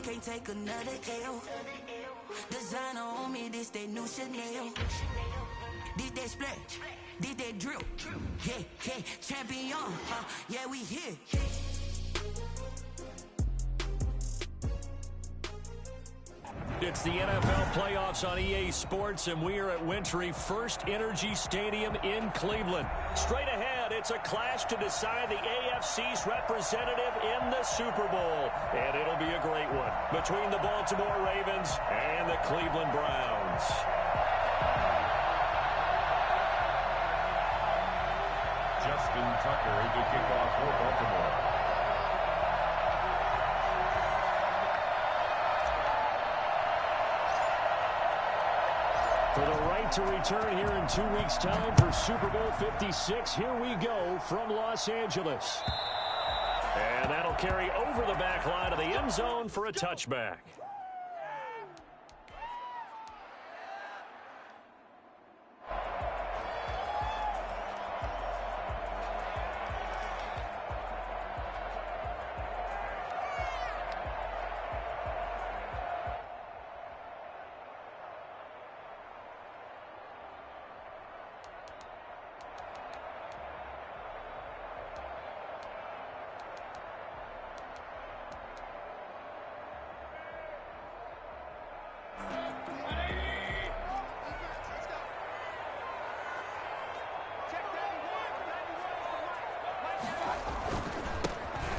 can't take another L. Designer on me, this that new Chanel. This that splash, this that drill. Yeah, yeah, champion, yeah, we here. It's the NFL playoffs on EA Sports, and we are at Wintry First Energy Stadium in Cleveland. Straight ahead, it's a clash to decide the AFC's representative in the Super Bowl. And it'll be a great one between the Baltimore Ravens and the Cleveland Browns. Justin Tucker to kick off for Baltimore. For the right to return here in 2 weeks' time for Super Bowl 56, here we go from Los Angeles. And that'll carry over the back line of the end zone for a touchback.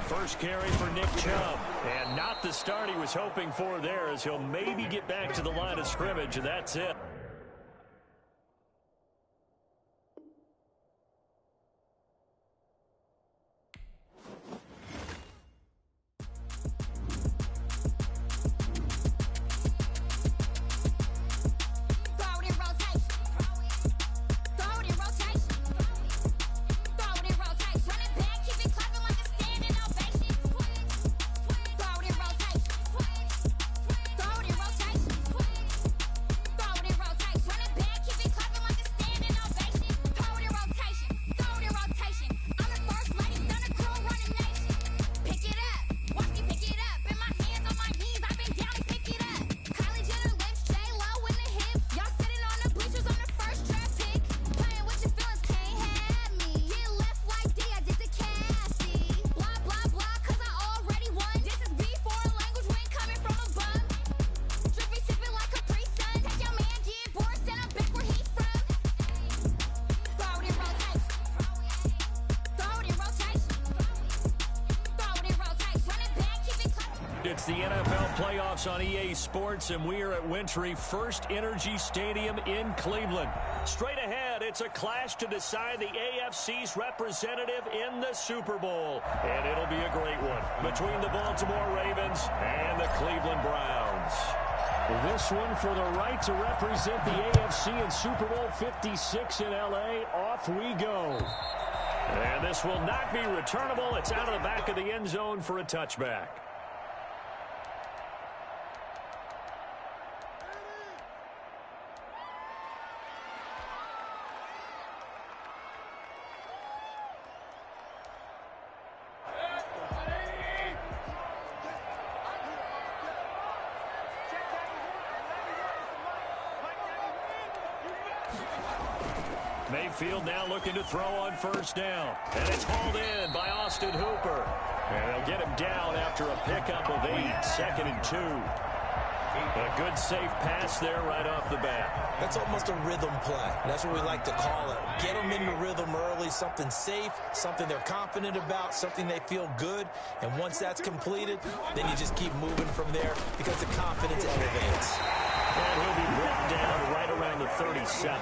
First carry for Nick Chubb. And not the start he was hoping for there, as he'll maybe get back to the line of scrimmage, and that's it. It's the NFL playoffs on EA Sports, and we are at Wintry First Energy Stadium in Cleveland. Straight ahead, it's a clash to decide the AFC's representative in the Super Bowl. And it'll be a great one between the Baltimore Ravens and the Cleveland Browns. This one for the right to represent the AFC in Super Bowl 56 in L.A. Off we go. And this will not be returnable. It's out of the back of the end zone for a touchback. Mayfield now looking to throw on first down. And it's hauled in by Austin Hooper. And they'll get him down after a pickup of 8, 2nd and 2. A good safe pass there right off the bat. That's almost a rhythm play. That's what we like to call it. Get them into rhythm early, something safe, something they're confident about, something they feel good. And once that's completed, then you just keep moving from there because the confidence elevates. And he'll be brought down right around the 37.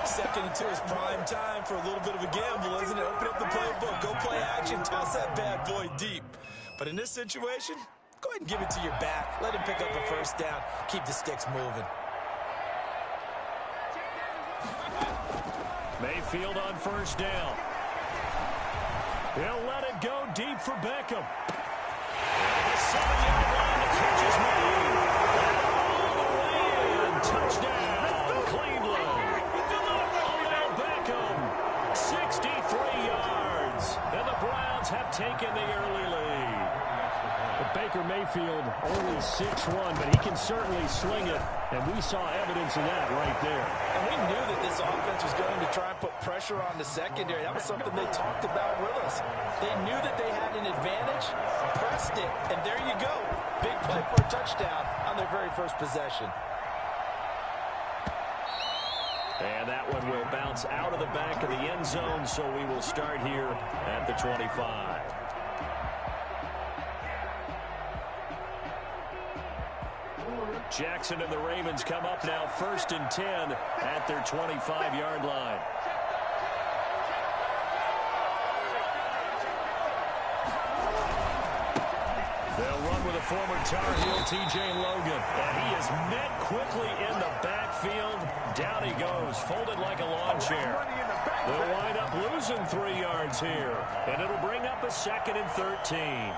2nd and 2 is prime time for a little bit of a gamble, isn't it? Open up the playbook, go play action, toss that bad boy deep. But in this situation, go ahead and give it to your back. Let him pick up a first down. Keep the sticks moving. Mayfield on first down. He'll let it go deep for Beckham. And the 7-yard line, the catch is made. All the way in. Touchdown, Cleveland. Odell Beckham, 63 yards. And the Browns have taken the early lead. Baker Mayfield only 6'1", but he can certainly sling it, and we saw evidence of that right there. And we knew that this offense was going to try and put pressure on the secondary. That was something they talked about with us. They knew that they had an advantage, pressed it, and there you go. Big play for a touchdown on their very first possession. And that one will bounce out of the back of the end zone, so we will start here at the 25. Jackson and the Ravens come up now 1st and 10 at their 25-yard line. They'll run with a former Tar Heel, T.J. Logan. And he is met quickly in the backfield. Down he goes, folded like a lawn chair. They'll wind up losing 3 yards here. And it'll bring up a 2nd and 13.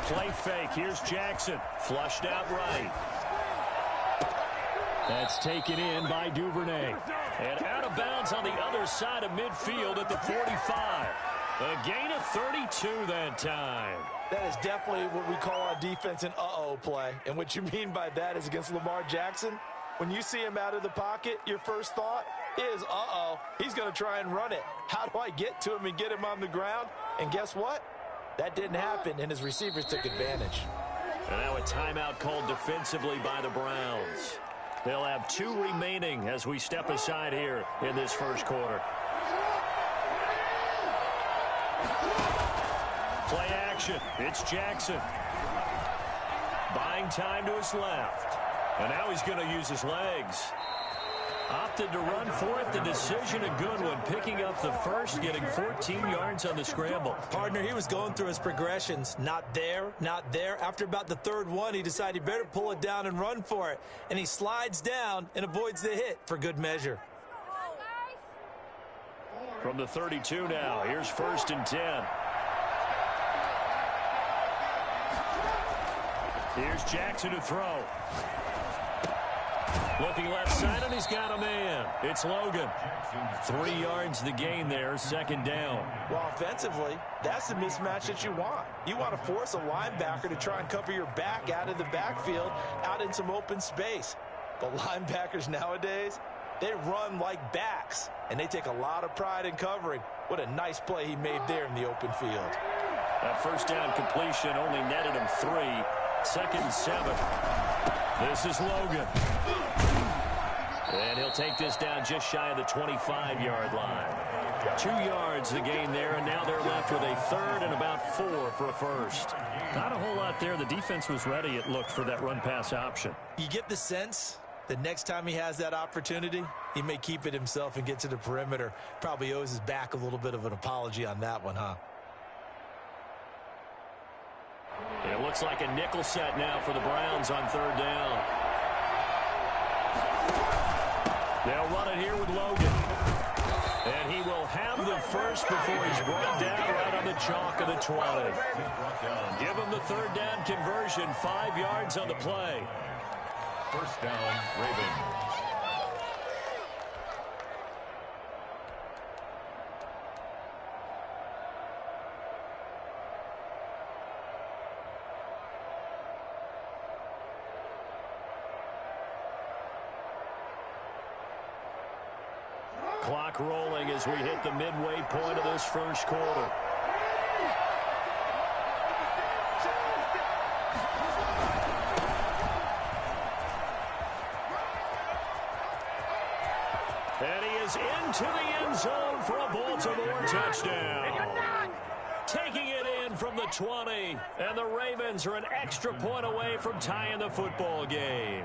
Play fake. Here's Jackson. Flushed out right. That's taken in by Duvernay. And out of bounds on the other side of midfield at the 45. A gain of 32 that time. That is definitely what we call on defense an uh-oh play. And what you mean by that is against Lamar Jackson, when you see him out of the pocket, your first thought is, uh-oh, he's going to try and run it. How do I get to him and get him on the ground? And guess what? That didn't happen, and his receivers took advantage. And now a timeout called defensively by the Browns. They'll have 2 remaining as we step aside here in this first quarter. Play action. It's Jackson. Buying time to his left. And now he's going to use his legs. Opted to run for it. The decision a good one. Picking up the first, getting 14 yards on the scramble. Partner, he was going through his progressions. Not there, not there. After about the 3rd one, he decided he better pull it down and run for it. And he slides down and avoids the hit for good measure. From the 32 now, here's 1st and 10. Here's Jackson to throw. Looking left side, and he's got a man. It's Logan. 3 yards the gain there, 2nd down. Well, offensively, that's the mismatch that you want. You want to force a linebacker to try and cover your back out of the backfield, out in some open space. But linebackers nowadays, they run like backs, and they take a lot of pride in covering. What a nice play he made there in the open field. That 1st down completion only netted him 3. 2nd and 7. This is Logan. And he'll take this down just shy of the 25-yard line. 2 yards the gain there, and now they're left with a 3rd and about 4 for a first. Not a whole lot there. The defense was ready, it looked, for that run-pass option. You get the sense that next time he has that opportunity, he may keep it himself and get to the perimeter. Probably owes his back a little bit of an apology on that one, huh? It looks like a nickel set now for the Browns on 3rd down. They'll run it here with Logan. And he will have the first before he's brought down right on the chalk of the 20. Give him the 3rd down conversion, 5 yards on the play. 1st down, Ravens. Clock rolling as we hit the midway point of this first quarter. And he is into the end zone for a Baltimore touchdown. Taking it in from the 20, and the Ravens are an extra point away from tying the football game.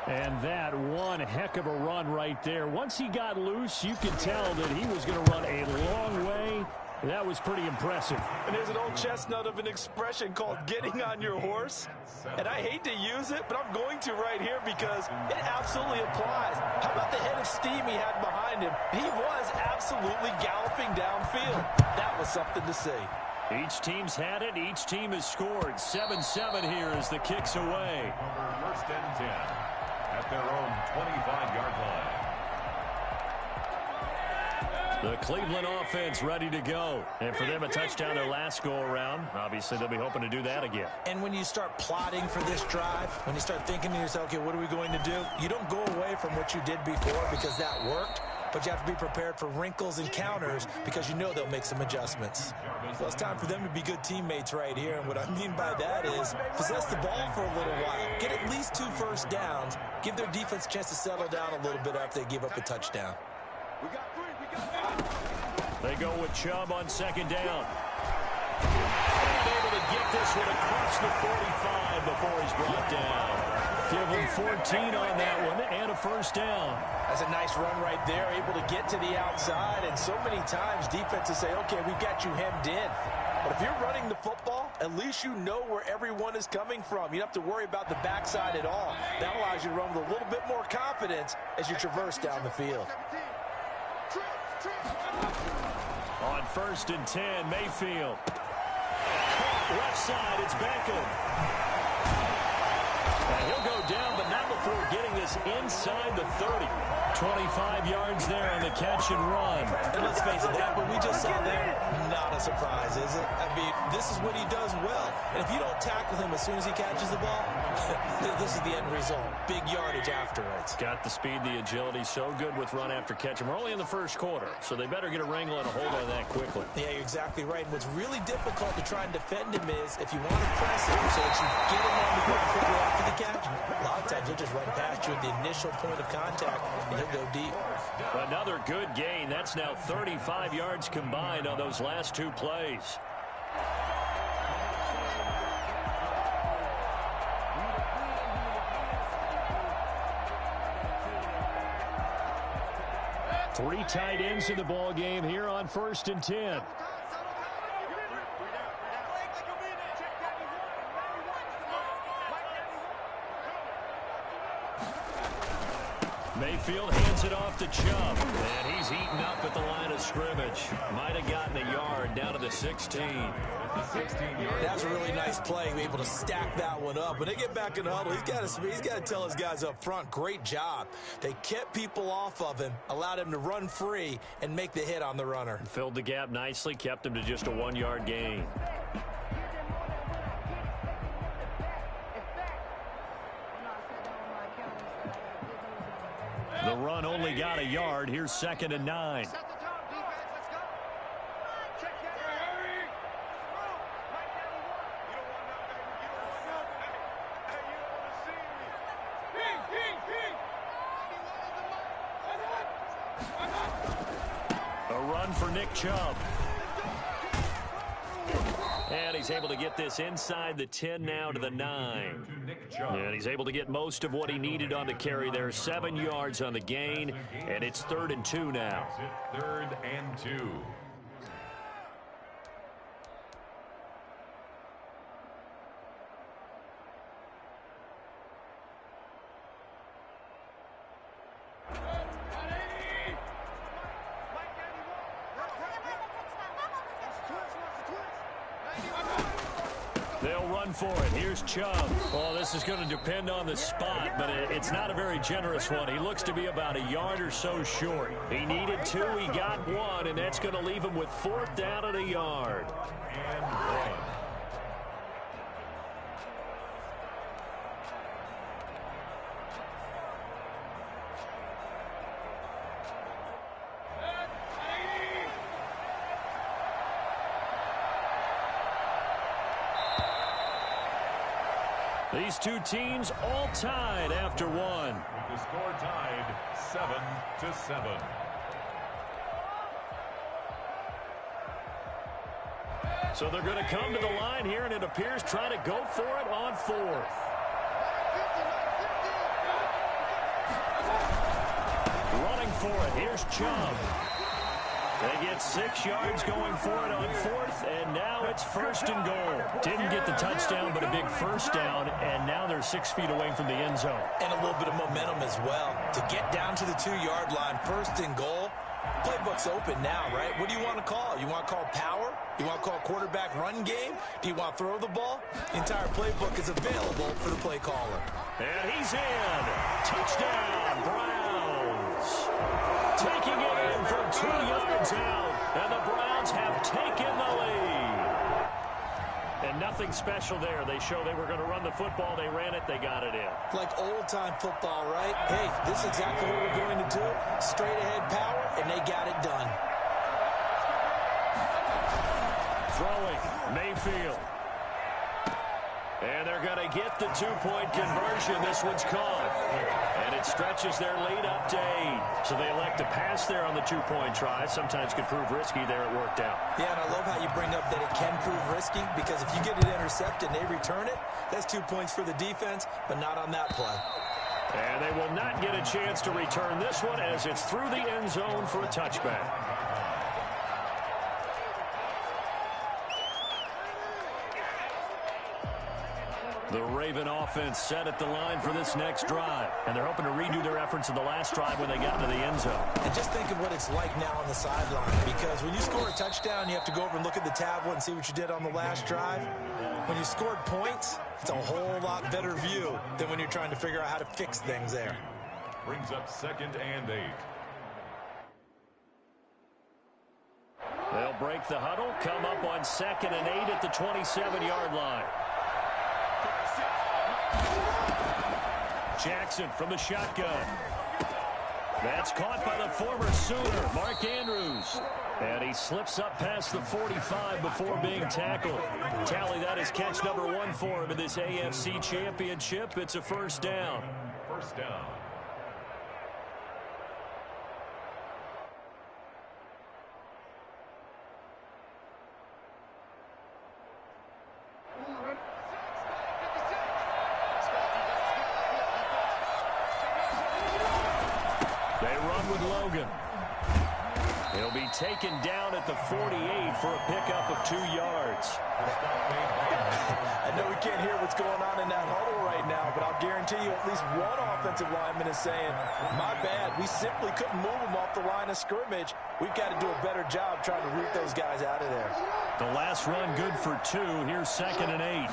And that one heck of a run right there. Once he got loose, you could tell that he was going to run a long way. That was pretty impressive. And there's an old chestnut of an expression called getting on your horse. And I hate to use it, but I'm going to right here because it absolutely applies. How about the head of steam he had behind him? He was absolutely galloping downfield. That was something to see. Each team's had it. Each team has scored. 7-7 here as the kick's away. First and 10 at their own 25-yard line. The Cleveland offense ready to go. And for them, a touchdown their last go-around. Obviously, they'll be hoping to do that again. And when you start plotting for this drive, when you start thinking to yourself, okay, what are we going to do? You don't go away from what you did before because that worked. But you have to be prepared for wrinkles and counters because you know they'll make some adjustments. So it's time for them to be good teammates right here. And what I mean by that is possess the ball for a little while. Get at least 2 first downs. Give their defense a chance to settle down a little bit after they give up a touchdown. They go with Chubb on second down. And able to get this one across the 45 before he's brought down. Give him 14 on that one and a first down. That's a nice run right there, able to get to the outside. And so many times defenses say, okay, we've got you hemmed in. But if you're running the football, at least you know where everyone is coming from. You don't have to worry about the backside at all. That allows you to run with a little bit more confidence as you traverse down the field. On first and 10, Mayfield. Left side, it's Beckham. And he'll go down, but not before getting this inside the 30. 25 yards there on the catch and run. And let's face it, that what we just saw there, not a surprise, is it? I mean, this is what he does well. And if you don't tackle him as soon as he catches the ball, this is the end result. Big yardage afterwards. Got the speed, the agility, so good with run after catch. And we're only in the first quarter, so they better get a wrangle and a hold on that quickly. Yeah, you're exactly right. And what's really difficult to try and defend him is if you want to press him so that you get him on the ground quickly after the catch, a lot of times he'll just run past you at the initial point of contact, and he'll go deep. Another good gain. That's now 35 yards combined on those last 2 plays. Three tight ends in the ball game here on first and 10. Mayfield hands it off to Chubb, and he's eaten up at the line of scrimmage. Might have gotten a yard down to the 16. That's a really nice play, able to stack that one up. When they get back in the huddle, he's got to tell his guys up front, great job. They kept people off of him, allowed him to run free, and make the hit on the runner. Filled the gap nicely, kept him to just a 1-yard gain. The run only got a yard. Here's 2nd and 9. A run for Nick Chubb. And he's able to get this inside the 10 now to the 9. And he's able to get most of what he needed on the carry there. 7 yards on the gain, and it's 3rd and 2 now. 3rd and 2. They'll run for it. Here's Chubb. Well, this is going to depend on the spot, but it's not a very generous one. He looks to be about a yard or so short. He needed 2. He got 1, and that's going to leave him with 4th down at a yard. And 1. These two teams all tied after 1. With the score tied 7-7. So they're going to come to the line here, and it appears trying to go for it on 4th. Running for it. Here's Chubb. They get 6 yards going for it on 4th, and now it's 1st and goal. Didn't get the touchdown, but a big first down, and now they're 6 feet away from the end zone. And a little bit of momentum as well. To get down to the 2-yard line, 1st and goal, Playbook's open now, right? What do you want to call? You want to call power? You want to call quarterback run game? Do you want to throw the ball? The entire playbook is available for the play caller. And he's in. Touchdown, Browns. Taking it in from 2 yards out. And the Browns have taken the lead. And nothing special there. They show they were going to run the football. They ran it. They got it in. Like old-time football, right? Hey, this is exactly what we're going to do. Straight-ahead power, and they got it done. Throwing, Mayfield. And they're going to get the two-point conversion. This one's caught. And it stretches their lead up to 8. So they elect to pass there on the two-point try. Sometimes could prove risky. There it worked out. Yeah, and I love how you bring up that it can prove risky, because if you get it intercepted and they return it, that's 2 points for the defense, but not on that play. And they will not get a chance to return this one as it's through the end zone for a touchback. The Raven offense set at the line for this next drive. And they're hoping to redo their efforts in the last drive when they got into the end zone. And just think of what it's like now on the sideline, because when you score a touchdown, you have to go over and look at the tablet and see what you did on the last drive. When you scored points, it's a whole lot better view than when you're trying to figure out how to fix things there. Brings up 2nd and 8. They'll break the huddle, come up on 2nd and 8 at the 27-yard line. Jackson from the shotgun. That's caught by the former Sooner, Mark Andrews. And he slips up past the 45 before being tackled. Tally, that is catch number 1 for him in this AFC Championship. It's a first down. First down. He'll be taken down at the 48 for a pickup of 2 yards. I know we can't hear what's going on in that huddle right now, but I'll guarantee you at least one offensive lineman is saying, my bad, we simply couldn't move them off the line of scrimmage. We've got to do a better job trying to root those guys out of there. The last run good for 2. Here's 2nd and 8.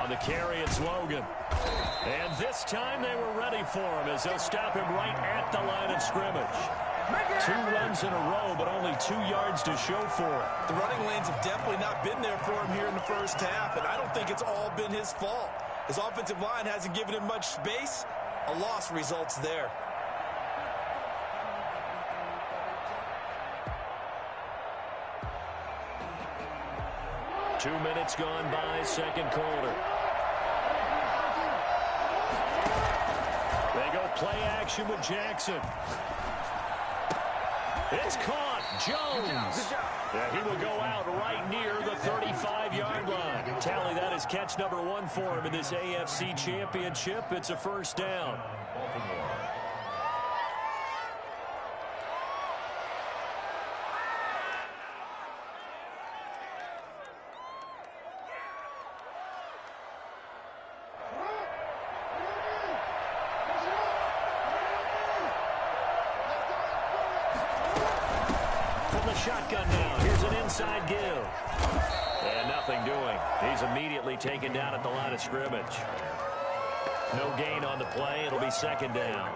On the carry, it's Logan. And this time they were ready for him as they'll stop him right at the line of scrimmage. 2 runs in a row, but only 2 yards to show for it. The running lanes have definitely not been there for him here in the first half, and I don't think it's all been his fault. His offensive line hasn't given him much space. A loss results there. Two minutes gone by, second quarter. They go play action with Jackson. It's caught. Jones. Yeah, he will go out right near the 35-yard line. Tally, that is catch number 1 for him in this AFC Championship. It's a first down. Shotgun now. Here's an inside give. And nothing doing. He's immediately taken down at the line of scrimmage. No gain on the play. It'll be 2nd down.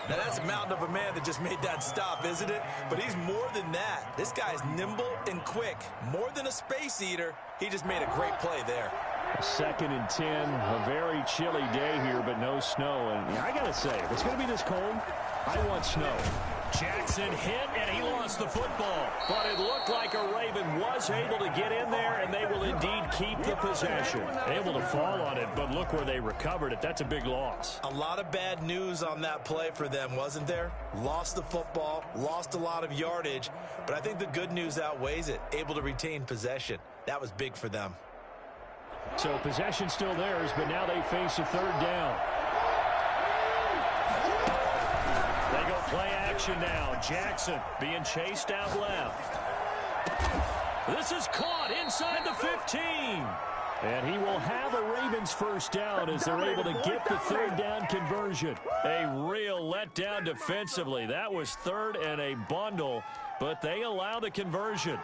Now that's a mountain of a man that just made that stop, isn't it? But he's more than that. This guy's nimble and quick. More than a space eater. He just made a great play there. 2nd and 10. A very chilly day here, but no snow. And I got to say, if it's going to be this cold, I want snow. Jackson hit, and he lost the football. But it looked like a Raven was able to get in there, and they will indeed keep the possession. Able to fall on it, but look where they recovered it. That's a big loss. A lot of bad news on that play for them, wasn't there? Lost the football, lost a lot of yardage, but I think the good news outweighs it. Able to retain possession. That was big for them. So possession still theirs, but now they face a 3rd down. They go play action now. Jackson being chased out left. This is caught inside the 15. And he will have a Ravens first down as they're able to get the third down conversion. A real letdown defensively. That was third and a bundle, but they allow the conversion.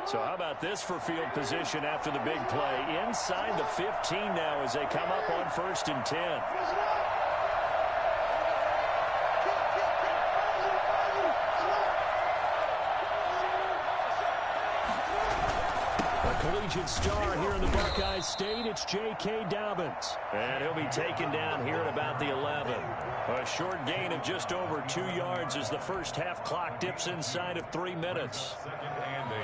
So how about this for field position after the big play? Inside the 15 now as they come up on 1st and 10. A collegiate star here in the Buckeye State, it's J.K. Dobbins. And he'll be taken down here at about the 11. A short gain of just over 2 yards as the first half clock dips inside of 3 minutes. 2nd and 8.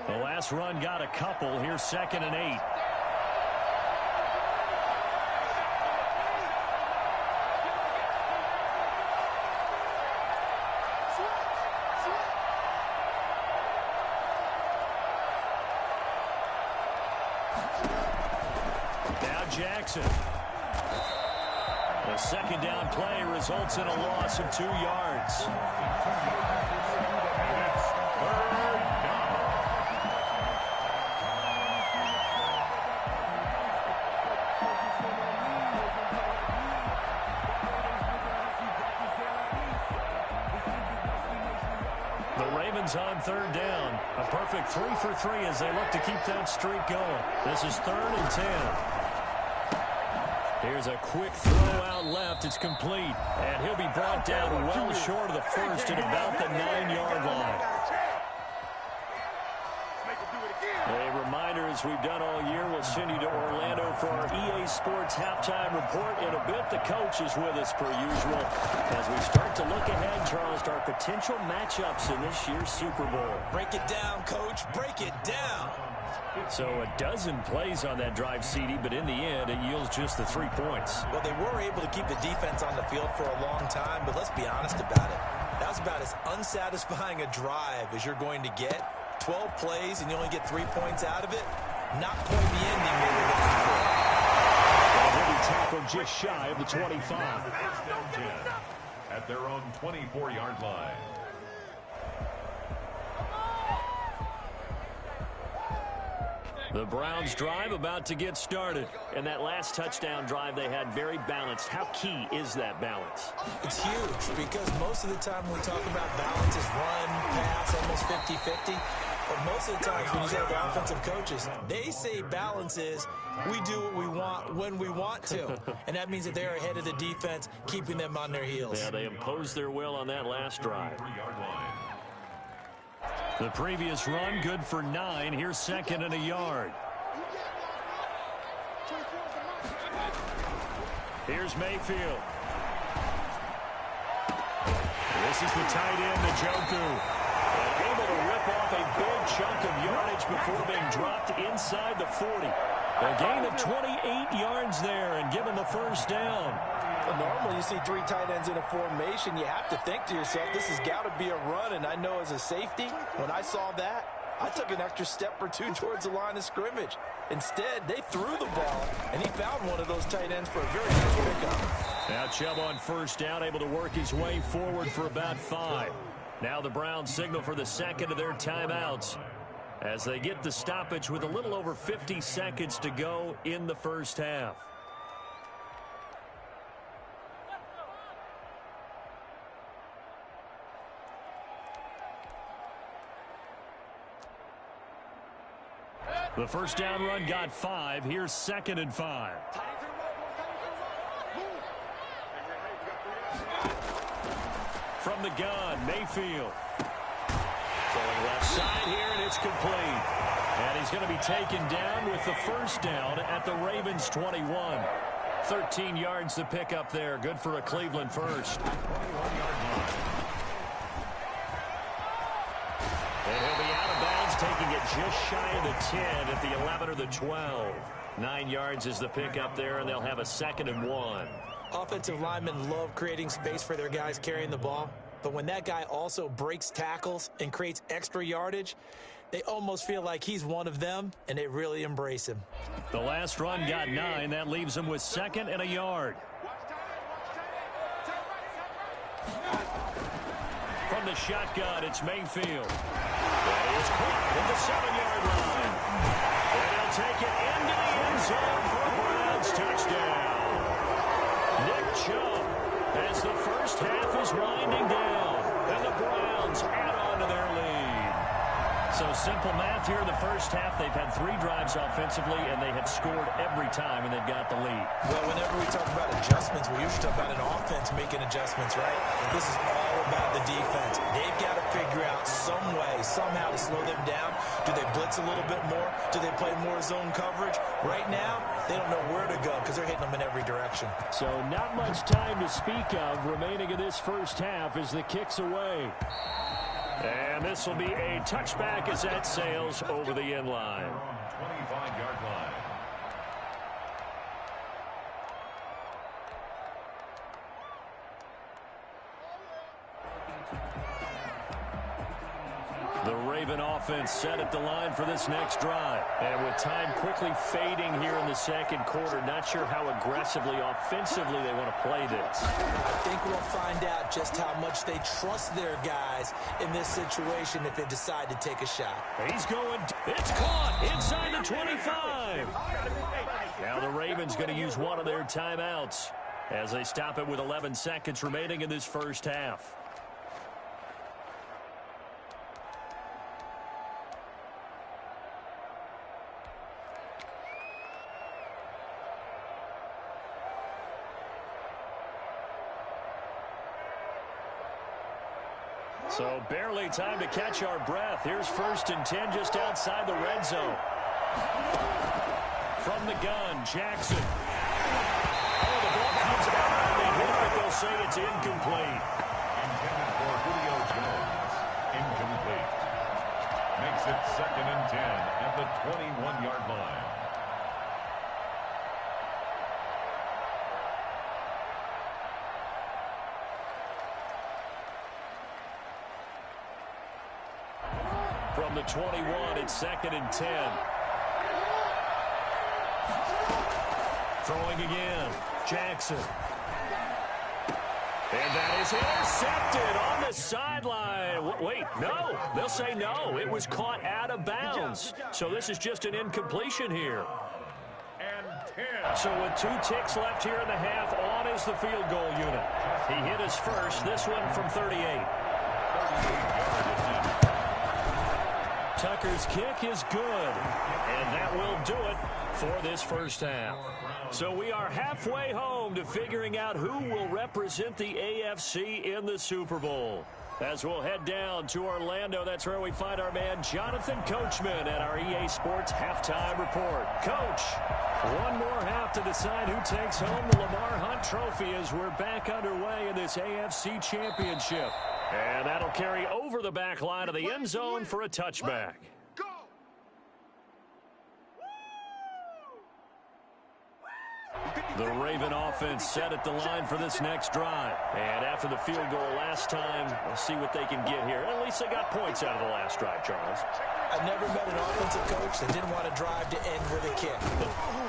The last run got a couple. Here's 2nd and 8. Now Jackson. The 2nd down play results in a loss of 2 yards. On 3rd down. A perfect 3 for 3 as they look to keep that streak going. This is 3rd and 10. Here's a quick throw out left. It's complete. And he'll be brought down well short of the first at about the 9-yard line. A reminder, as we've done all year, we'll send you to Orlando for our EA Sports halftime report. In a bit, the coach is with us per usual as we start to look ahead, Charles, to our potential matchups in this year's Super Bowl. Break it down, Coach. Break it down. So a dozen plays on that drive, CD, but in the end, it yields just the 3 points. Well, they were able to keep the defense on the field for a long time, but let's be honest about it. That was about as unsatisfying a drive as you're going to get. 12 plays and you only get 3 points out of it. Not quite the ending they were looking for. And he'll be tackled just shy of the 25. First down 10 at their own 24-yard line. The Browns drive about to get started. And that last touchdown drive they had very balanced. How key is that balance? It's huge because most of the time when we talk about balance is run, pass, almost 50-50. But most of the times when you talk to offensive coaches, they say balance is we do what we want when we want to. And that means that they're ahead of the defense, keeping them on their heels. Yeah, they imposed their will on that last drive. The previous run, good for 9. Here's 2nd and a yard. Here's Mayfield. This is the tight end, Njoku. Able to rip off a big chunk of yardage before being dropped inside the 40. A gain of 28 yards there and given the first down. Well, normally you see 3 tight ends in a formation, you have to think to yourself, this has got to be a run. And I know as a safety, when I saw that, I took an extra step or 2 towards the line of scrimmage. Instead, they threw the ball, and he found one of those tight ends for a very nice pickup. Now Chubb on first down, able to work his way forward for about 5. Now the Browns signal for the second of their timeouts as they get the stoppage with a little over 50 seconds to go in the first half. The first down run got 5. Here's 2nd and 5. From the gun, Mayfield. Going left side here, and it's complete. And he's going to be taken down with the first down at the Ravens 21. 13 yards to pick up there. Good for a Cleveland first. And he'll be out of bounds, taking it just shy of the 10 at the 11 or the 12. 9 yards is the pickup there, and they'll have a 2nd and 1. Offensive linemen love creating space for their guys carrying the ball. But when that guy also breaks tackles and creates extra yardage, they almost feel like he's one of them, and they really embrace him. The last run got 9. That leaves him with 2nd and a yard. From the shotgun, it's Mayfield. And he's caught at the 7-yard line. And he'll take it into the end zone for a Browns touchdown. Nick Chubb, as the first half is winding down, and the Browns add on to their lead. So simple math here in the first half. They've had 3 drives offensively, and they have scored every time, and they've got the lead. Well, whenever we talk about adjustments, we usually talk about an offense making adjustments, right? This is all about the defense. They've got to figure out some way, somehow to slow them down. Do they blitz a little bit more? Do they play more zone coverage? Right now, they don't know where to go because they're hitting them in every direction. So not much time to speak of remaining in this first half as the kick's away. And this will be a touchback as that sails over the end line. 25-yard line. The Raven offense set at the line for this next drive. And with time quickly fading here in the second quarter, not sure how aggressively, offensively they want to play this. I think we'll find out just how much they trust their guys in this situation if they decide to take a shot. He's going. It's caught inside the 25. Now the Ravens going to use one of their timeouts as they stop it with 11 seconds remaining in this first half. So barely time to catch our breath. Here's 1st and 10 just outside the red zone. From the gun, Jackson. Oh, the ball comes out. They hit it, but they'll say it's incomplete. Intended for Julio Jones. Incomplete. Makes it 2nd and 10 at the 21-yard line. From the 21, it's 2nd and 10. Throwing again, Jackson. And that is intercepted on the sideline. Wait, no. They'll say no. It was caught out of bounds. So this is just an incompletion here. And 10. So with 2 ticks left here in the half, on is the field goal unit. He hit his first, this one from 38. Tucker's kick is good, and that will do it for this first half. So we are halfway home to figuring out who will represent the AFC in the Super Bowl. As we'll head down to Orlando, that's where we find our man Jonathan Coachman at our EA Sports Halftime Report. Coach, one more half to decide who takes home the Lamar Hunt Trophy as we're back underway in this AFC Championship. And that'll carry over the back line of the end zone for a touchback. The Raven offense set at the line for this next drive. And after the field goal last time, we'll see what they can get here. At least they got points out of the last drive, Charles. I've never met an offensive coach that didn't want to drive to end with a kick.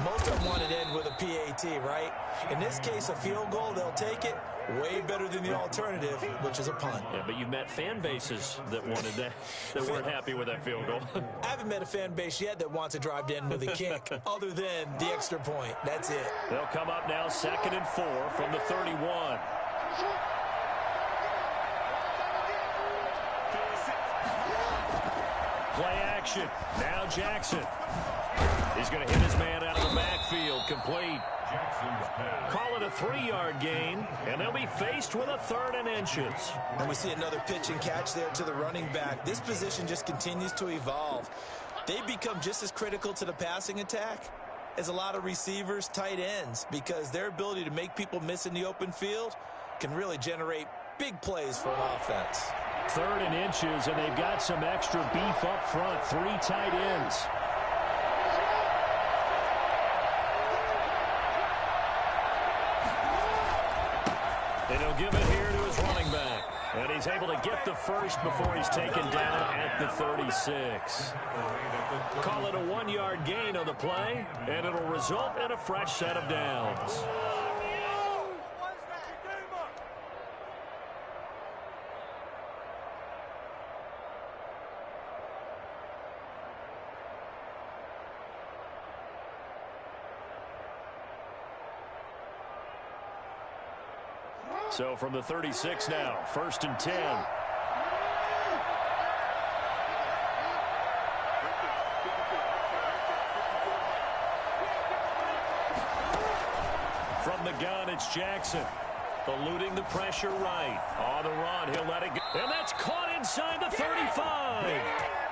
Most of them want to end with a PAT, right? In this case, a field goal, they'll take it. Way better than the alternative, which is a punt. Yeah, but you've met fan bases that wanted that, that weren't happy with that field goal. I haven't met a fan base yet that wants to drive to end with a kick, other than the extra point. That's it. They'll come up now 2nd and 4 from the 31. Play action. Now Jackson. He's going to hit his man out of the backfield. Complete. Call it a 3-yard gain, and they'll be faced with a 3rd and inches. And we see another pitch and catch there to the running back. This position just continues to evolve. They become just as critical to the passing attack as a lot of receivers, tight ends, because their ability to make people miss in the open field can really generate big plays for an offense. 3rd and inches, and they've got some extra beef up front. 3 tight ends. And he'll give it here to his running back. And he's able to get the first before he's taken down at the 36. Call it a 1-yard gain on the play, and it'll result in a fresh set of downs. So from the 36 now, 1st and 10. From the gun, it's Jackson. Eluding the pressure right. On the run, he'll let it go. And that's caught inside the 35.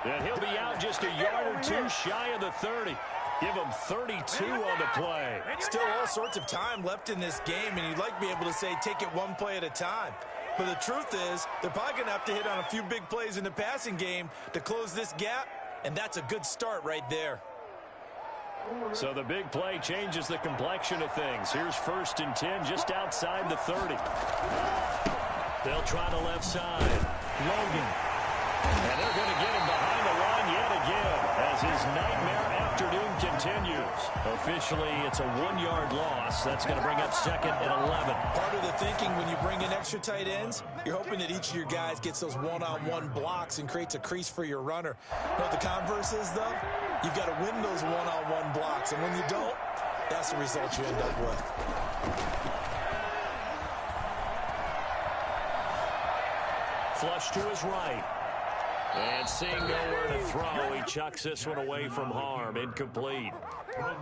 And he'll be out just a yard or two shy of the 30. Give him 32 on the play. Still all sorts of time left in this game, and you'd like to be able to say take it one play at a time. But the truth is, they're probably going to have to hit on a few big plays in the passing game to close this gap, and that's a good start right there. So the big play changes the complexion of things. Here's 1st and 10 just outside the 30. They'll try the left side. Logan. And they're going to get him behind the line yet again as his nightmare afternoon continues. Officially, it's a 1-yard loss. That's going to bring up 2nd and 11. Part of the thinking when you bring in extra tight ends, you're hoping that each of your guys gets those one-on-one blocks and creates a crease for your runner. You know what the converse is, though? You've got to win those one-on-one blocks, and when you don't, that's the result you end up with. Flush to his right. And seeing nowhere to throw, he chucks this one away from harm. Incomplete.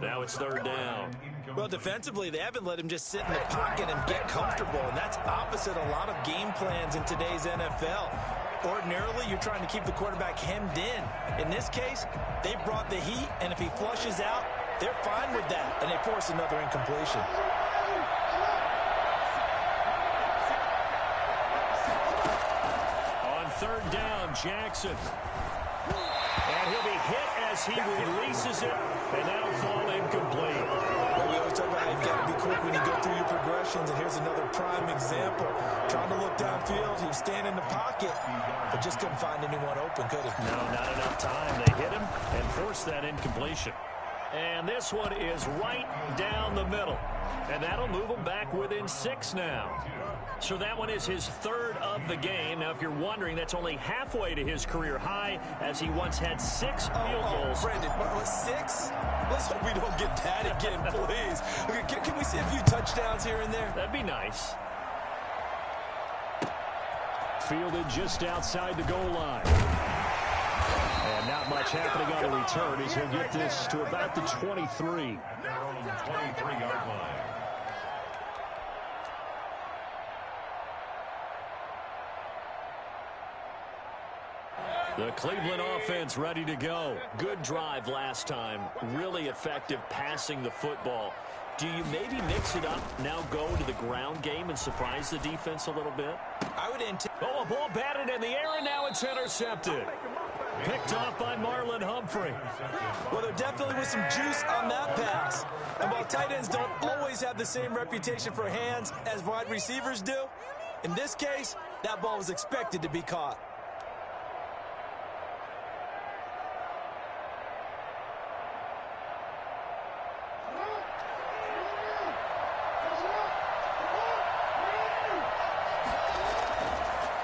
Now it's 3rd down. Well, defensively, they haven't let him just sit in the pocket and get comfortable, and that's opposite a lot of game plans in today's NFL. Ordinarily, you're trying to keep the quarterback hemmed in. In this case, they brought the heat, and if he flushes out, they're fine with that, and they force another incompletion. On 3rd down, Jackson. And he'll be hit as he releases it, and that'll fall incomplete. Well, we always talk about how you've got to be quick when you go through your progressions, and here's another prime example. Trying to look downfield, he was standing in the pocket, but just couldn't find anyone open, could he? No, not enough time. They hit him and forced that incompletion. And this one is right down the middle. And that'll move him back within 6 now. So that one is his 3rd of the game. Now, if you're wondering, that's only halfway to his career high, as he once had 6 field goals. Brandon, what was 6? Let's hope we don't get that again, please. Okay, can we see a few touchdowns here and there? That'd be nice. Fielded just outside the goal line. And not much happening on the return as he'll get this to about the 23. 23-yard line. The Cleveland offense ready to go. Good drive last time. Really effective passing the football. Do you maybe mix it up, now go to the ground game and surprise the defense a little bit? I would anticipate. Oh, a ball batted in the air, and now it's intercepted. Picked off by Marlon Humphrey. Well, there definitely was some juice on that pass. And while tight ends don't always have the same reputation for hands as wide receivers do, in this case, that ball was expected to be caught.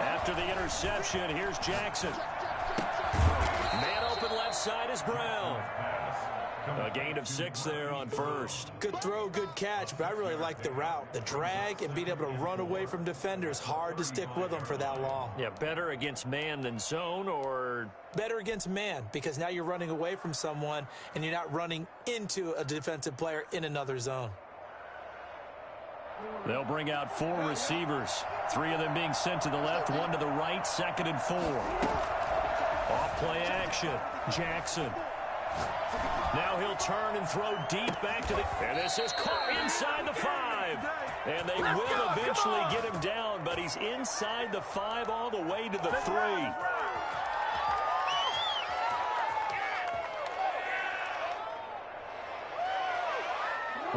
After the interception, here's Jackson. Man open left side is Brown. A gain of 6 there on 1st. Good throw, good catch, but I really like the route. The drag and being able to run away from defenders, hard to stick with them for that long. Yeah, better against man than zone, or? Better against man, because now you're running away from someone and you're not running into a defensive player in another zone. They'll bring out 4 receivers. 3 of them being sent to the left, 1 to the right, 2nd and 4. Off play action. Jackson. Now he'll turn and throw deep back to the... And this is caught inside the 5. And they will eventually get him down, but he's inside the 5 all the way to the 3.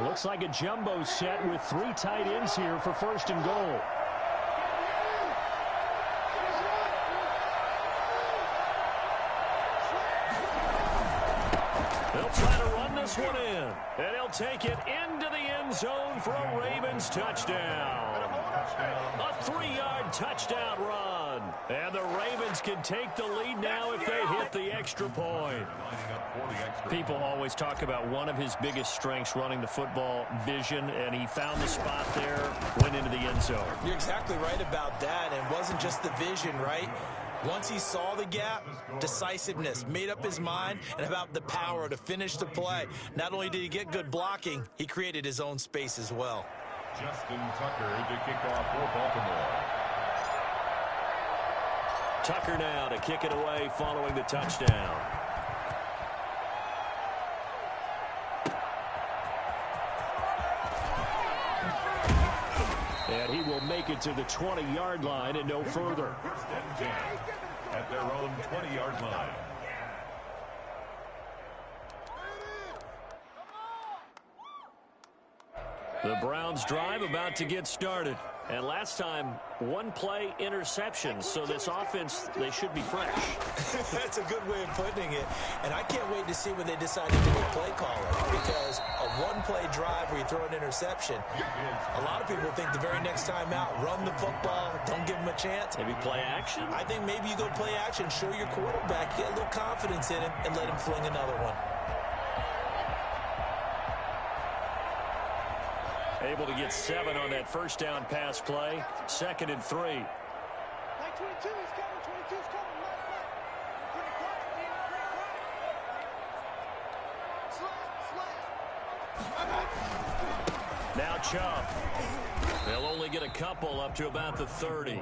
Looks like a jumbo set with 3 tight ends here for 1st and goal. They'll try to run this one in, and he'll take it into the end zone for a Ravens touchdown. A 3-yard touchdown run. And the Ravens can take the lead now if they hit the extra point. People always talk about one of his biggest strengths running the football, vision, and he found the spot there, went into the end zone. You're exactly right about that, and it wasn't just the vision, right? Once he saw the gap, decisiveness, made up his mind, and about the power to finish the play. Not only did he get good blocking, he created his own space as well. Justin Tucker to kick off for Baltimore. Tucker now to kick it away following the touchdown. And he will make it to the 20-yard line and no further. First and 10 at their own 20-yard line. The Browns drive about to get started. And last time, one-play interception. So this offense, they should be fresh. That's a good way of putting it. And I can't wait to see when they decide to do a play caller. Because a one-play drive where you throw an interception, a lot of people think the very next time out, run the football, don't give them a chance. Maybe play action? I think maybe you go play action, show your quarterback, get a little confidence in him, and let him fling another one. Able to get 7 on that first down pass play. 2nd and 3. 22 is coming. 22 is coming. Pretty quiet. Now Chubb. They'll only get a couple up to about the 30.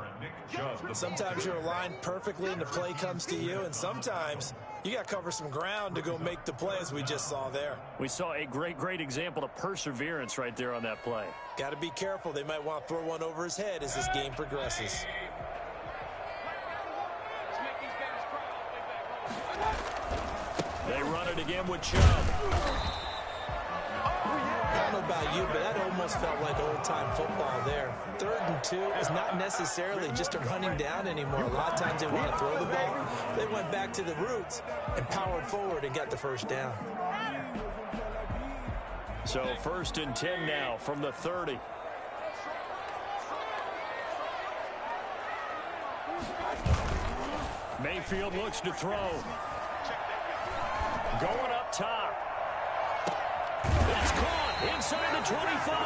Sometimes you're aligned perfectly and the play comes to you, and sometimes you got to cover some ground to go make the play, as we just saw there. We saw a great example of perseverance right there on that play. Got to be careful. They might want to throw one over his head as this game progresses. They run it again with Chubb. I don't know about you, but that almost felt like old-time football there. 3rd and 2 is not necessarily just a running down anymore. A lot of times they want to throw the ball. They went back to the roots and powered forward and got the first down. So 1st and 10 now from the 30. Mayfield looks to throw. Going up top. It's caught inside the 25.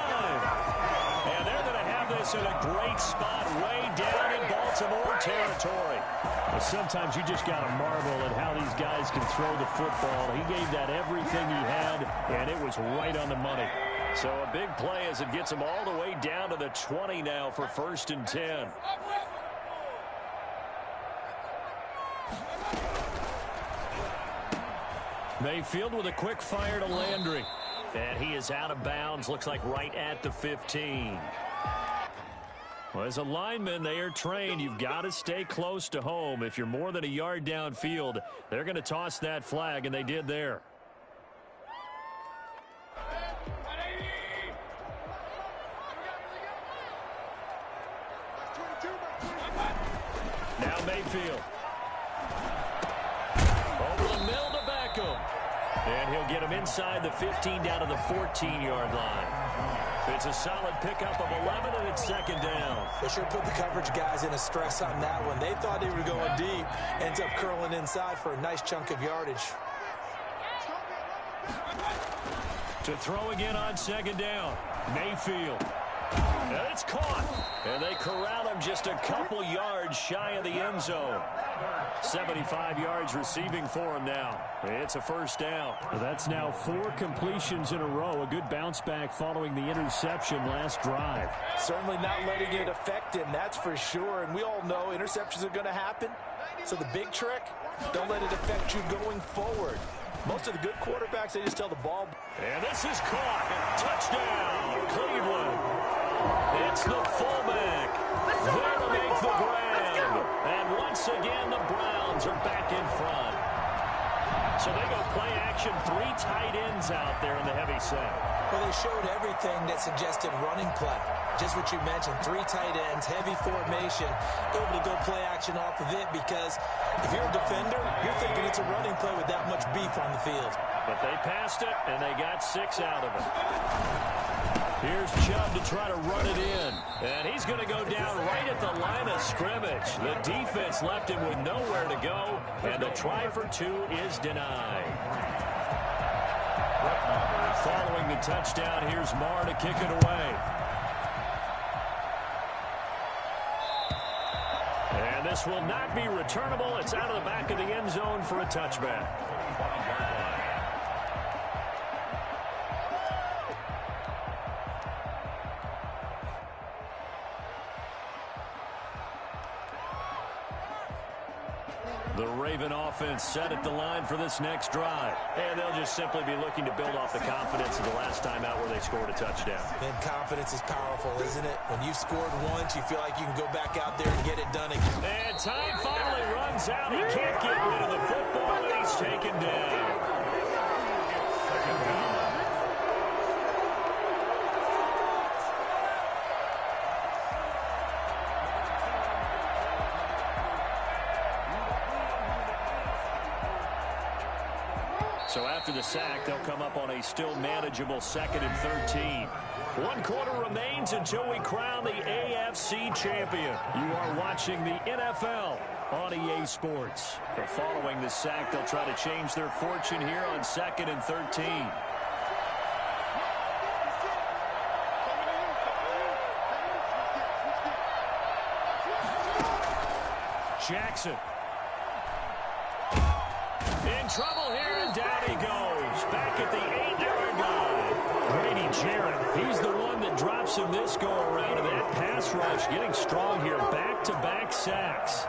And they're going to have this in a great spot way down in Baltimore territory. Well, sometimes you just got to marvel at how these guys can throw the football. He gave that everything he had, and it was right on the money. So a big play as it gets him all the way down to the 20 now for 1st and 10. Mayfield with a quick fire to Landry. And he is out of bounds, looks like right at the 15. Well, as a lineman, they are trained. You've got to stay close to home. If you're more than a yard downfield, they're going to toss that flag, and they did there. Now Mayfield. Over the middle to Beckham. And he'll get him inside the 15 down to the 14-yard line. It's a solid pickup of 11, and it's 2nd down. They sure put the coverage guys in a stress on that one. They thought they were going deep. Ends up curling inside for a nice chunk of yardage. To throw again on 2nd down. Mayfield. And it's caught. And they corral him just a couple yards shy of the end zone. 75 yards receiving for him now. It's a 1st down. Well, that's now 4 completions in a row. A good bounce back following the interception last drive. Certainly not letting it affect him, that's for sure. And we all know interceptions are going to happen. So the big trick, don't let it affect you going forward. Most of the good quarterbacks, they just tell the ball. And this is caught. Touchdown, Cleveland. It's the fullback. There to make the grab. And once again, the Browns are back in front. So they go play action. 3 tight ends out there in the heavy set. Well, they showed everything that suggested running play. Just what you mentioned, 3 tight ends, heavy formation, able to go play action off of it because if you're a defender, you're thinking it's a running play with that much beef on the field. But they passed it, and they got 6 out of it. Here's Chubb to try to run it in. And he's going to go down right at the line of scrimmage. The defense left him with nowhere to go, and the try for 2 is denied. Following the touchdown, here's Marr to kick it away. And this will not be returnable. It's out of the back of the end zone for a touchback. The Raven offense set at the line for this next drive. And they'll just simply be looking to build off the confidence of the last time out where they scored a touchdown. And confidence is powerful, isn't it? When you've scored once, you feel like you can go back out there and get it done again. And time finally runs out. He can't get rid of the football, and he's taken down. So after the sack, they'll come up on a still manageable 2nd and 13. 1 quarter remains until we crown the AFC champion. You are watching the NFL on EA Sports. But following the sack, they'll try to change their fortune here on 2nd and 13. Jackson. In trouble here, and down he goes. Back at the 8-yard line. Grady Jarrett, he's the one that drops him this go-around. And that pass rush getting strong here. Back-to-back sacks.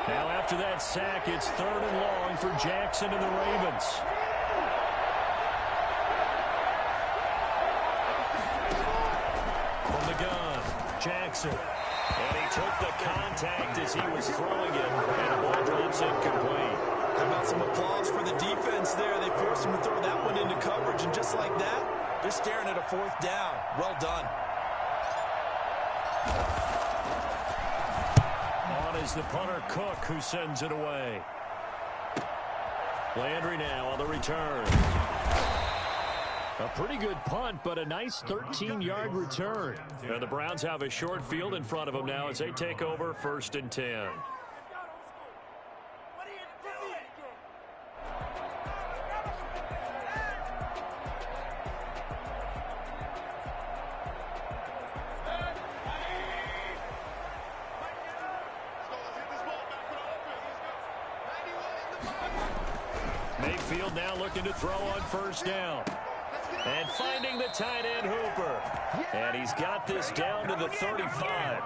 Now after that sack, it's 3rd and long for Jackson and the Ravens. Jackson. And he took the contact as he was throwing it, and the ball drops incomplete. How about some applause for the defense there? They forced him to throw that one into coverage, and just like that, they're staring at a 4th down. Well done. On is the punter, Cook, who sends it away. Landry now on the return. A pretty good punt, but a nice 13-yard return. And the Browns have a short field in front of them now as they take over 1st and 10. Mayfield now looking to throw on 1st down. And finding the tight end, Hooper. And he's got this down to the 35.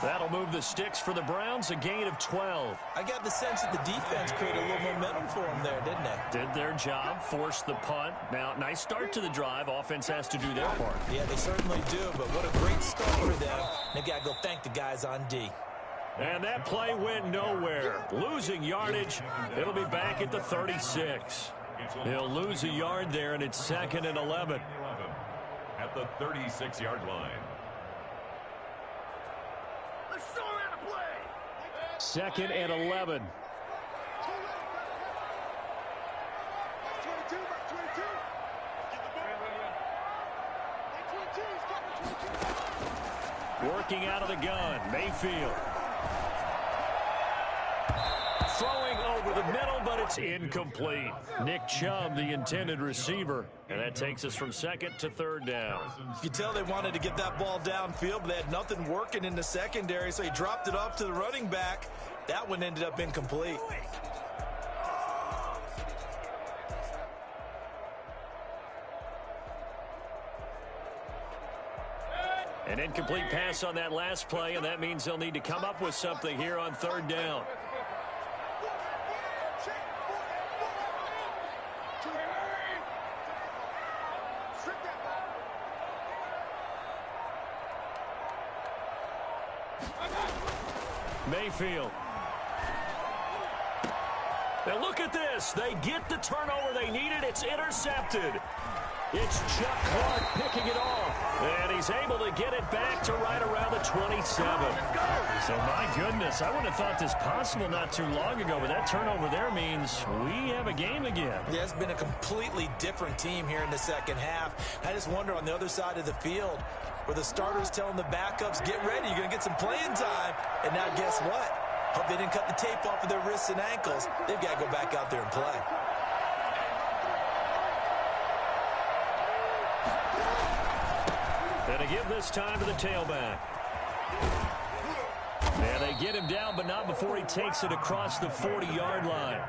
That'll move the sticks for the Browns, a gain of 12. I got the sense that the defense created a little momentum for them there, didn't they? Did their job, forced the punt. Now, nice start to the drive. Offense has to do their part. Yeah, they certainly do, but what a great start for them. They've got to go thank the guys on D. And that play went nowhere. Losing yardage. It'll be back at the 36. He'll lose a yard there, and it's 2nd and 11. At the 36-yard line. Let's show around the play. 2nd and 11. 22, 22. Get the ball. Working out of the gun, Mayfield. Throwing over the middle, but it's incomplete. Nick Chubb, the intended receiver. And that takes us from 2nd to 3rd down. You tell they wanted to get that ball downfield, but they had nothing working in the secondary, so he dropped it off to the running back. That one ended up incomplete. An incomplete pass on that last play, and that means they'll need to come up with something here on 3rd down. Mayfield. And look at this. They get the turnover they needed. It's intercepted. It's Chuck Clark picking it off. And he's able to get it back to right around the 27. So, my goodness, I wouldn't have thought this possible not too long ago, but that turnover there means we have a game again. Yeah, it's been a completely different team here in the second half. I just wonder on the other side of the field where the starters telling the backups, get ready, you're going to get some playing time. And now guess what? Hope they didn't cut the tape off of their wrists and ankles. They've got to go back out there and play. And to give this time to the tailback. And they get him down, but not before he takes it across the 40-yard line.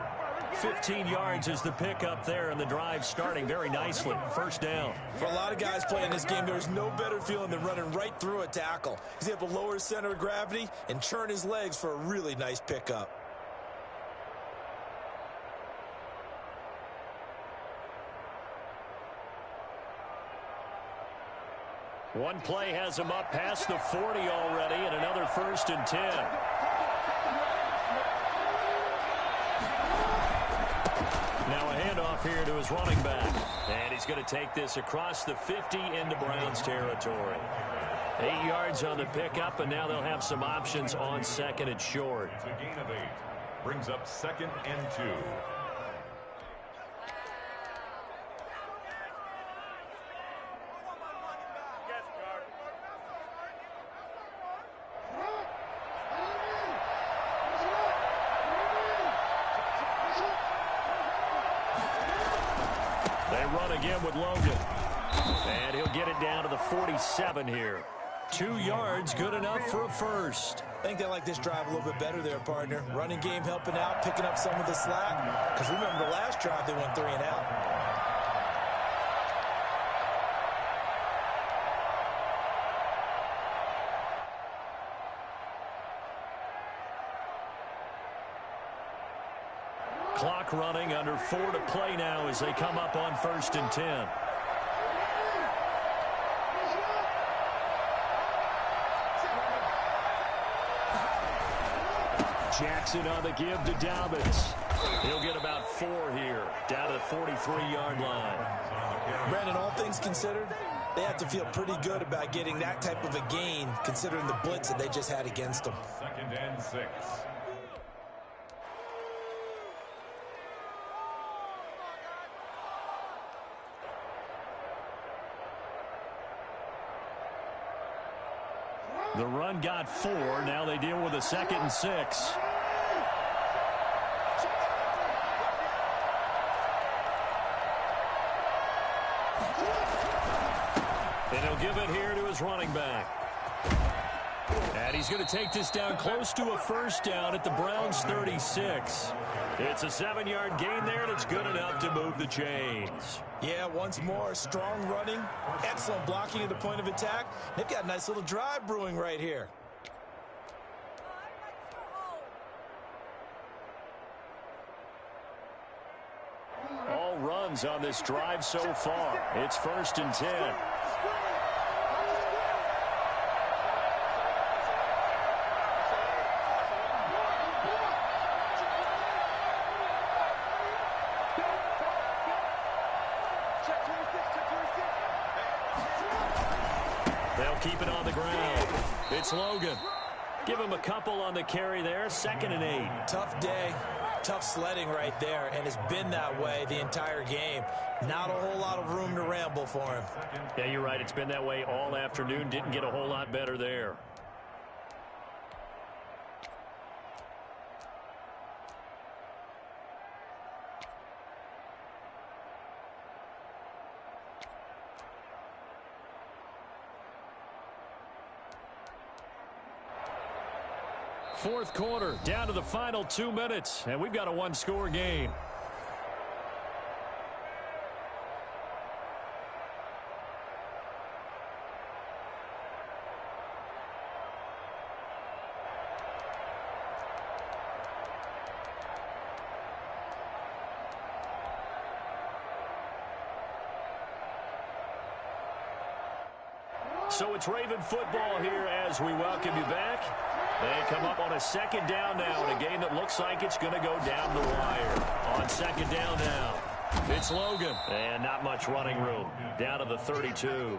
15 yards is the pickup there, and the drive starting very nicely. First down. For a lot of guys playing this game, there's no better feeling than running right through a tackle. He's able to lower his center of gravity and churn his legs for a really nice pickup. One play has him up past the 40 already, and another 1st and 10. Now a handoff here to his running back. And he's going to take this across the 50 into Browns territory. 8 yards on the pickup, and now they'll have some options on 2nd and short. It's a gain of 8. Brings up 2nd and 2. Again with Logan. And he'll get it down to the 47 here. 2 yards, good enough for a first. I think they like this drive a little bit better there, partner. Running game helping out, picking up some of the slack. Because remember the last drive, they went 3 and out. Clock running, under 4 to play now as they come up on 1st and 10. Jackson on the give to Dobbins. He'll get about 4 here, down to the 43-yard line. Brandon, all things considered, they have to feel pretty good about getting that type of a gain, considering the blitz that they just had against them. 2nd and 6. The run got 4. Now they deal with a 2nd and 6. And he'll give it here to his running back. And he's going to take this down close to a first down at the Browns' 36. It's a 7-yard gain there, and it's good enough to move the chains. Yeah, once more, strong running, excellent blocking at the point of attack. They've got a nice little drive brewing right here. All runs on this drive so far. It's 1st and 10. Keep it on the ground. It's Logan. Give him a couple on the carry there. 2nd and 8. Tough day. Tough sledding right there, and it's been that way the entire game. Not a whole lot of room to ramble for him. Yeah, you're right. It's been that way all afternoon. Didn't get a whole lot better there. Fourth quarter, down to the final 2 minutes, and we've got a one-score game. So it's Raven football here as we welcome you back. They come up on a second down now in a game that looks like it's going to go down the wire. On second down now, it's Logan. And not much running room. Down to the 32.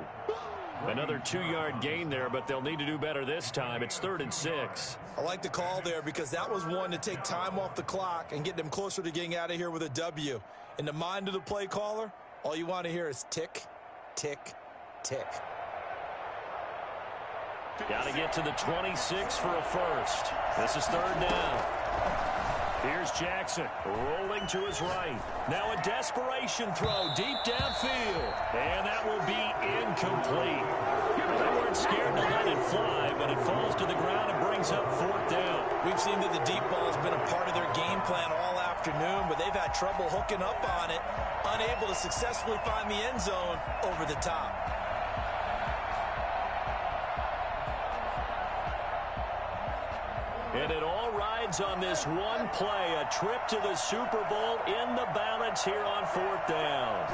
Another 2-yard gain there, but they'll need to do better this time. It's 3rd and 6. I like the call there because that was one to take time off the clock and get them closer to getting out of here with a W. In the mind of the play caller, all you want to hear is tick, tick, tick. Got to get to the 26 for a first. This is 3rd down. Here's Jackson rolling to his right. Now a desperation throw deep downfield. And that will be incomplete. They weren't scared to let it fly, but it falls to the ground and brings up 4th down. We've seen that the deep ball has been a part of their game plan all afternoon, but they've had trouble hooking up on it, unable to successfully find the end zone over the top. And it all rides on this one play, a trip to the Super Bowl in the balance here on 4th down.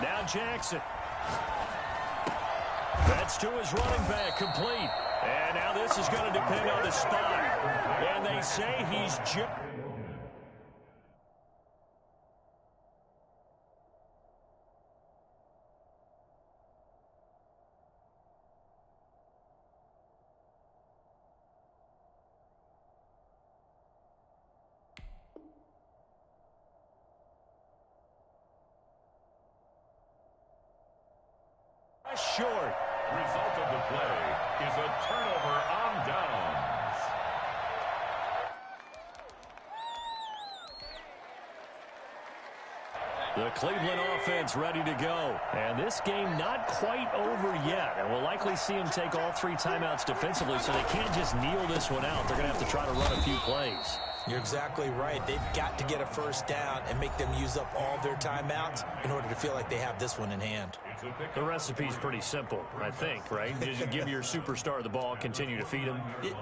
Now Jackson. That's to his running back, complete. And now this is going to depend on the spot. And they say he's short. Result of the play is a turnover on downs. The Cleveland offense ready to go. And this game not quite over yet. And we'll likely see them take all 3 timeouts defensively, so they can't just kneel this one out. They're going to have to try to run a few plays. You're exactly right. They've got to get a first down and make them use up all their timeouts in order to feel like they have this one in hand. The recipe's pretty simple, I think, right? Just give your superstar the ball, continue to feed him.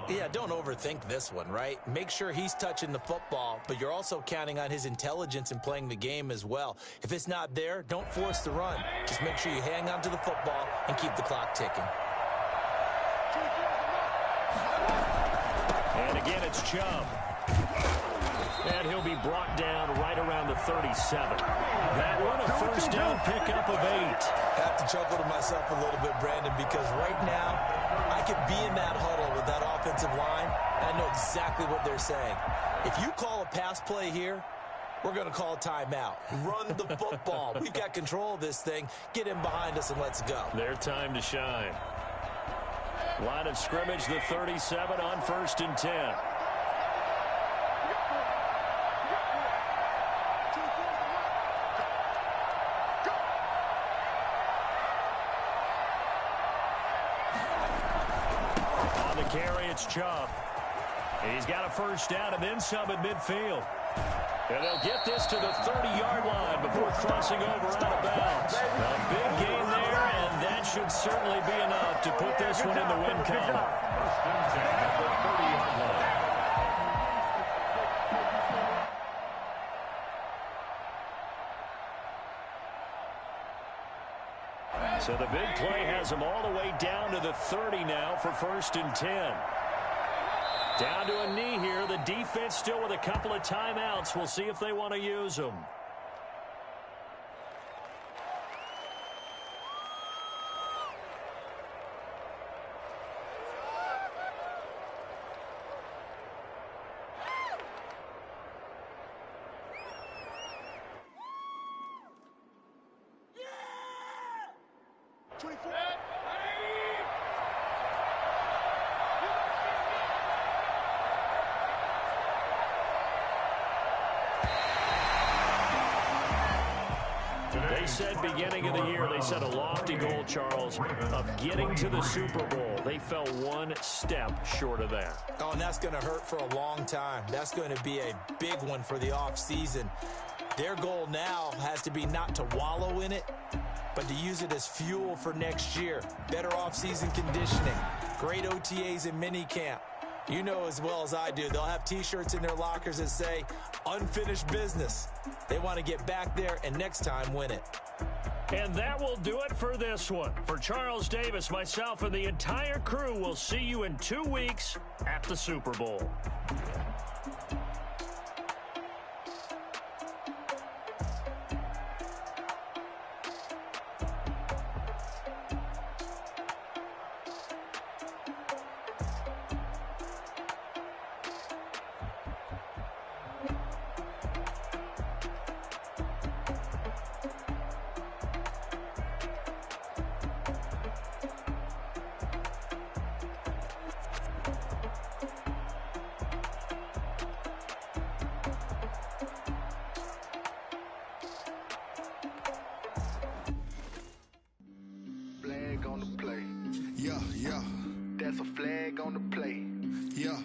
Yeah, don't overthink this one, right? Make sure he's touching the football, but you're also counting on his intelligence in playing the game as well. If it's not there, don't force the run. Just make sure you hang on to the football and keep the clock ticking. And again, it's Chubb. And he'll be brought down right around the 37. That one, a first down pickup of 8. I have to chuckle to myself a little bit, Brandon, because right now I could be in that huddle with that offensive line, and I know exactly what they're saying. If you call a pass play here, we're going to call a timeout. Run the football. We've got control of this thing. Get in behind us and let's go. Their time to shine. Line of scrimmage, the 37 on 1st and 10. On the carry, it's Chubb. He's got a first down and then some at midfield. And they'll get this to the 30-yard line before crossing over out of bounds. A big gain there, and that should certainly be enough to put this one in the win column. First and 10 at the 30-yard line. So the big play has them all the way down to the 30 now for 1st and 10. Down to a knee here. The defense still with a couple of timeouts. We'll see if they want to use them. They said beginning of the year, they set a lofty goal, Charles, of getting to the Super Bowl. They fell one step short of that. Oh, and that's going to hurt for a long time. That's going to be a big one for the offseason. Their goal now has to be not to wallow in it, but to use it as fuel for next year. Better offseason conditioning, great OTAs and minicamp. You know as well as I do, they'll have T-shirts in their lockers that say, unfinished business. They want to get back there and next time win it. And that will do it for this one. For Charles Davis, myself, and the entire crew, we'll see you in 2 weeks at the Super Bowl. On the play. Yeah. That's a flag on the play. Yeah.